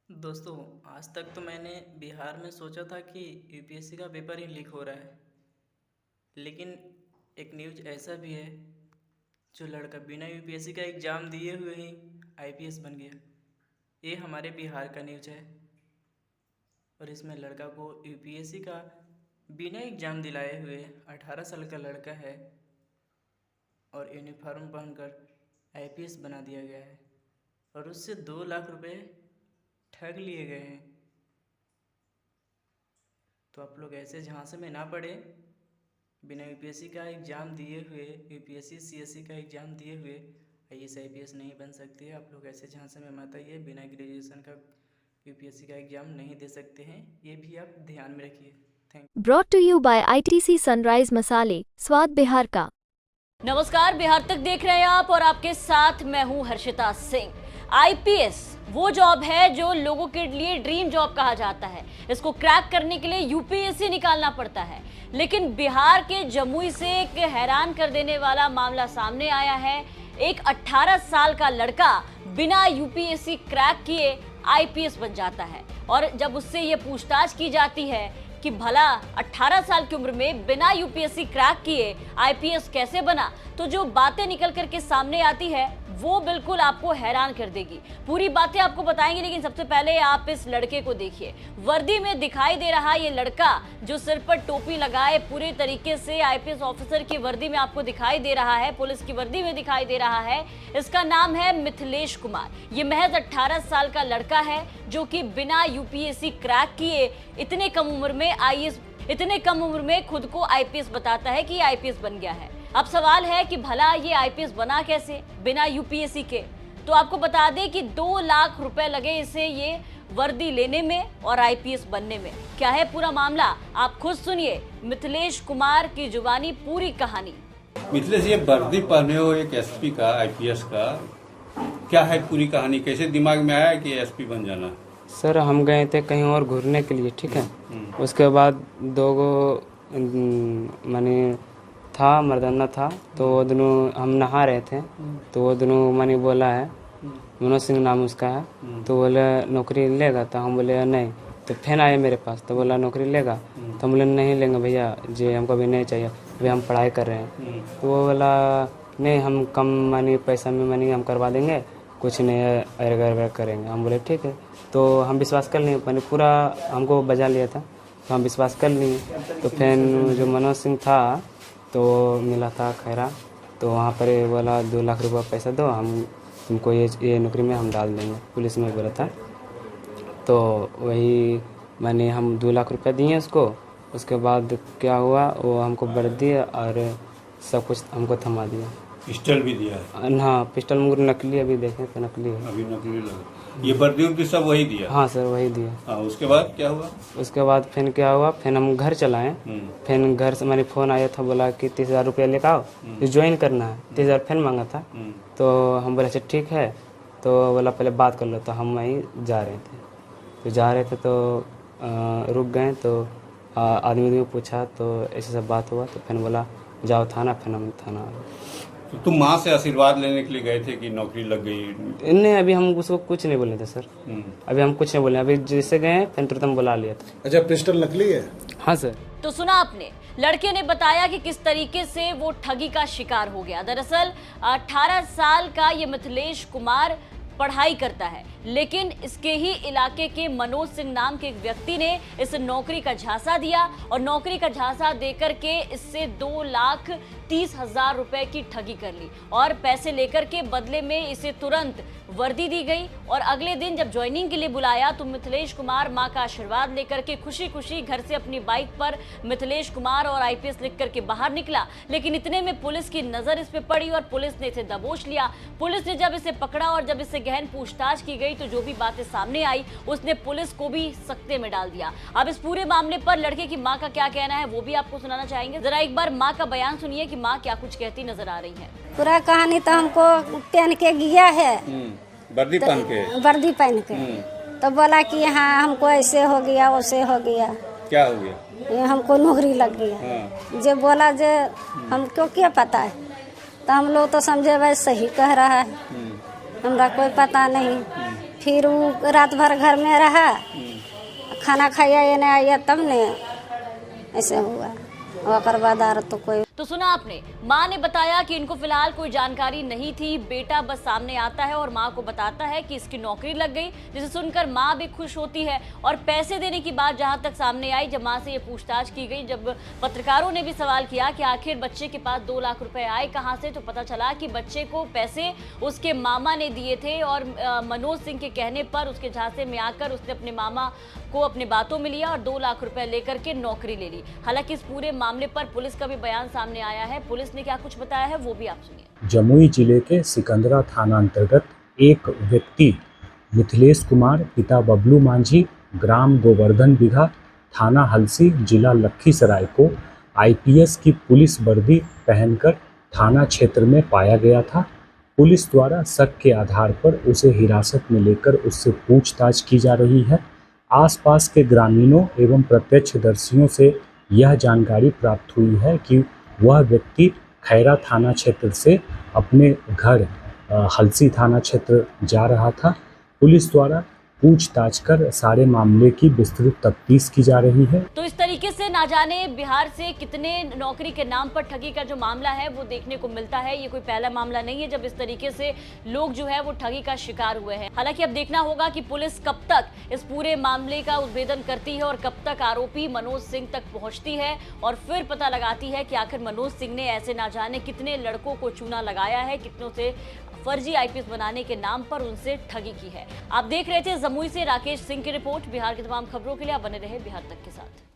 दोस्तों, आज तक तो मैंने बिहार में सोचा था कि यूपीएससी का पेपर ही लीक हो रहा है। लेकिन एक न्यूज़ ऐसा भी है, जो लड़का बिना यूपीएससी का एग्ज़ाम दिए हुए ही आईपीएस बन गया। ये हमारे बिहार का न्यूज़ है और इसमें लड़का को यूपीएससी का बिना एग्ज़ाम दिलाए हुए 18 साल का लड़का है और यूनिफॉर्म पहनकर आईपीएस बना दिया गया है और उससे 2 लाख रुपए ठग लिए गए हैं। तो आप लोग ऐसे झांसे में ना पड़े। बिना यूपीएससी का एग्ज़ाम दिए हुए, यूपीएससी सीएससी का एग्ज़ाम दिए हुए आईएएस आईपीएस नहीं बन सकती है। आप लोग ऐसे झांसे में मत आइए। बिना ग्रेजुएशन का यूपीएससी का एग्ज़ाम नहीं दे सकते हैं, ये भी आप ध्यान में रखिए। Thank you. Brought to you by ITC Sunrise मसाले, स्वाद बिहार का। नमस्कार, बिहार तक देख रहे हैं आप और आपके साथ मैं हूं हर्षिता सिंह। आईपीएस वो जॉब है जो लोगों के लिए ड्रीम जॉब कहा जाता है। इसको क्रैक करने के लिए यूपीएससी निकालना पड़ता है। लेकिन बिहार के जमुई से एक हैरान कर देने वाला मामला सामने आया है। एक 18 साल का लड़का बिना यूपीएससी क्रैक किए आईपीएस बन जाता है और जब उससे ये पूछताछ की जाती है कि भला 18 साल की उम्र में बिना यूपीएससी क्रैक किए आईपीएस कैसे बना, तो जो बातें निकल करके सामने आती है वो बिल्कुल आपको हैरान कर देगी। पूरी बातें आपको बताएंगे, लेकिन सबसे पहले आप इस लड़के को देखिए। वर्दी में दिखाई दे रहा ये लड़का जो सिर पर टोपी लगाए पूरे तरीके से आईपीएस ऑफिसर की वर्दी में आपको दिखाई दे रहा है, पुलिस की वर्दी में दिखाई दे रहा है। इसका नाम है मिथिलेश कुमार। ये महज 18 साल का लड़का है जो कि बिना यूपीएससी क्रैक किए इतने कम उम्र में खुद को आईपीएस बताता है कि आईपीएस बन गया है। अब सवाल है कि भला ये आईपीएस बना कैसे बिना यूपीएससी के। तो आपको बता दें कि 2 लाख रुपए लगे इसे ये वर्दी लेने में और आईपीएस बनने में। क्या है पूरा मामला, आप खुद सुनिए मिथिलेश कुमार की जुबानी पूरी कहानी। मिथिलेश, ये वर्दी पहने हो एक एसपी का, आईपीएस का, क्या है पूरी कहानी? कैसे दिमाग में आया कि एसपी बन जाना? सर, हम गए थे कहीं और घूरने के लिए, ठीक है। उसके बाद 2 माने था मर्दाना था, तो वो दोनों हम नहा रहे थे, तो वो दोनों मानी बोला है, मनोज सिंह नाम उसका है, तो बोले नौकरी लेगा, तो हम बोले नहीं। तो फिर आए मेरे पास, तो बोला नौकरी लेगा, तो हम बोले नहीं लेंगे भैया जी, हमको अभी नहीं चाहिए, अभी हम पढ़ाई कर रहे हैं। तो वो बोला नहीं, हम कम मानी पैसा में मानी हम करवा देंगे, कुछ नहीं अगर करेंगे। हम बोले ठीक है। तो हम विश्वास कर लिए, मैंने पूरा हमको बजा लिया था, तो हम विश्वास कर लिए। तो फिर जो मनोज सिंह था तो मिला था खैरा, तो वहाँ पर बोला 2 लाख रुपया पैसा दो, हम तुमको ये नौकरी में हम डाल देंगे, पुलिस में बोला था। तो वही मैंने हम 2 लाख रुपया दिए उसको। उसके बाद क्या हुआ, वो हमको वर्दी और सब कुछ हमको थमा दिया। पिस्टल भी दिया है? हाँ, पिस्टल मुझे नकली अभी देखें तो नकली है। अभी नकली लगा। ये वर्दी उर्दी सब वही दिया? हाँ सर, वही दिया। हाँ, उसके बाद क्या हुआ? उसके बाद फिर क्या हुआ, फिर हम घर चलाएं। फिर घर से मैंने फ़ोन आया था, बोला कि 30,000 रुपया लेकर आओ, ज्वाइन करना है। 30,000 फिर मांगा था। तो हम बोले अच्छा ठीक है। तो बोला पहले बात कर लो। तो हम वहीं जा रहे थे, तो रुक गए। तो आदमी पूछा, तो ऐसे सब बात हुआ। तो फिर बोला जाओ थाना। फिर हम थाना आ गए। तो तुम माँ से आशीर्वाद लेने के लिए गए थे कि नौकरी लग गई? नहीं, अभी हम उसको कुछ नहीं बोले थे सर। अभी हम कुछ नहीं बोले, अभी जैसे गए फिर तुरंत हम बुला लिया था। अच्छा, पिस्टल नकली है? हाँ सर। तो सुना आपने, लड़के ने बताया कि किस तरीके से वो ठगी का शिकार हो गया। दरअसल 18 साल का ये मिथिलेश कुमार पढ़ाई करता है, लेकिन इसके ही इलाके के मनोज सिंह नाम के एक व्यक्ति ने इस नौकरी का झांसा दिया और नौकरी का झांसा देकर के इससे 2,30,000 रुपए की ठगी कर ली और पैसे लेकर के बदले में इसे तुरंत वर्दी दी गई। और अगले दिन जब ज्वाइनिंग के लिए बुलाया तो मिथिलेश कुमार मां का आशीर्वाद लेकर के खुशी खुशी घर से अपनी बाइक पर मिथिलेश कुमार और आईपीएस लिख करके बाहर निकला। लेकिन इतने में पुलिस की नजर इस पे पड़ी और पुलिस ने इसे दबोच लिया। पुलिस ने जब इसे पकड़ा और जब इससे गहन पूछताछ की गई तो जो भी बातें सामने आई उसने पुलिस को भी सकते में डाल दिया। अब इस पूरे मामले पर लड़के की मां का क्या कहना है वो भी आपको सुनाना चाहेंगे। जरा एक बार मां का बयान सुनिए कि मां क्या कुछ कहती नजर आ रही है। पूरा कहानी तो हमको पहन के गया है, वर्दी पहन के? वर्दी पहन के। तो बोला कि हाँ हमको ऐसे हो गया वैसे हो गया। क्या हो गया? हमको नौकरी लग गया। जो बोला जे हमको क्या पता है, तो हम लोग तो समझे भाई सही कह रहा है, हमरा कोई पता नहीं। फिर वो रात भर घर में रहा, खाना खाया या नहीं आया तब ने ऐसे हुआ। और बाद तो कोई तो सुना आपने, माँ ने बताया कि इनको फिलहाल कोई जानकारी नहीं थी। बेटा बस सामने आता है और माँ को बताता है कि इसकी नौकरी लग गई, जिसे सुनकर माँ भी खुश होती है। और पैसे देने की बात जहाँ तक सामने आई, जब माँ से ये पूछताछ की गई, जब पत्रकारों ने भी सवाल किया कि आखिर बच्चे के पास 2 लाख रुपए आए कहाँ से, तो पता चला कि बच्चे को पैसे उसके मामा ने दिए थे और मनोज सिंह के कहने पर उसके झांसे में आकर उसने अपने मामा को अपने बातों में लिया और 2 लाख रुपए लेकर के नौकरी ले ली। हालांकि इस पूरे मामले पर पुलिस का भी बयान सामने आया है। पुलिस ने क्या कुछ बताया है वो भी आप सुनिए। जमुई जिले के सिकंदरा थाना अंतर्गत एक व्यक्ति मिथिलेश कुमार पिता बबलू मांझी, ग्राम गोवर्धन बिघा, थाना हलसी, जिला लखीसराय को आईपीएस की पुलिस वर्दी पहनकर थाना क्षेत्र में पाया गया था। पुलिस द्वारा शक के आधार पर उसे हिरासत में लेकर उससे पूछताछ की जा रही है। आसपास के ग्रामीणों एवं प्रत्यक्षदर्शियों से यह जानकारी प्राप्त हुई है कि वह व्यक्ति खैरा थाना क्षेत्र से अपने घर हलसी थाना क्षेत्र जा रहा था। पुलिस द्वारा पूछताछ कर सारे मामले की विस्तृत तफ्तीश की जा रही है। तो इस तरीके से ना जाने बिहार से कितने नौकरी के नाम पर ठगी का जो मामला है वो देखने को मिलता है। ये कोई पहला मामला नहीं है जब इस तरीके से लोग जो है वो ठगी का शिकार हुए हैं। हालांकि अब देखना होगा कि पुलिस कब तक इस पूरे मामले का उद्भेदन करती है और कब तक आरोपी मनोज सिंह तक पहुंचती है और फिर पता लगाती है कि आखिर मनोज सिंह ने ऐसे ना जाने कितने लड़कों को चूना लगाया है, कितनों से फर्जी आईपीएस बनाने के नाम पर उनसे ठगी की है। आप देख रहे थे जमुई से राकेश सिंह की रिपोर्ट। बिहार की तमाम खबरों के लिए आप बने रहे बिहार तक के साथ।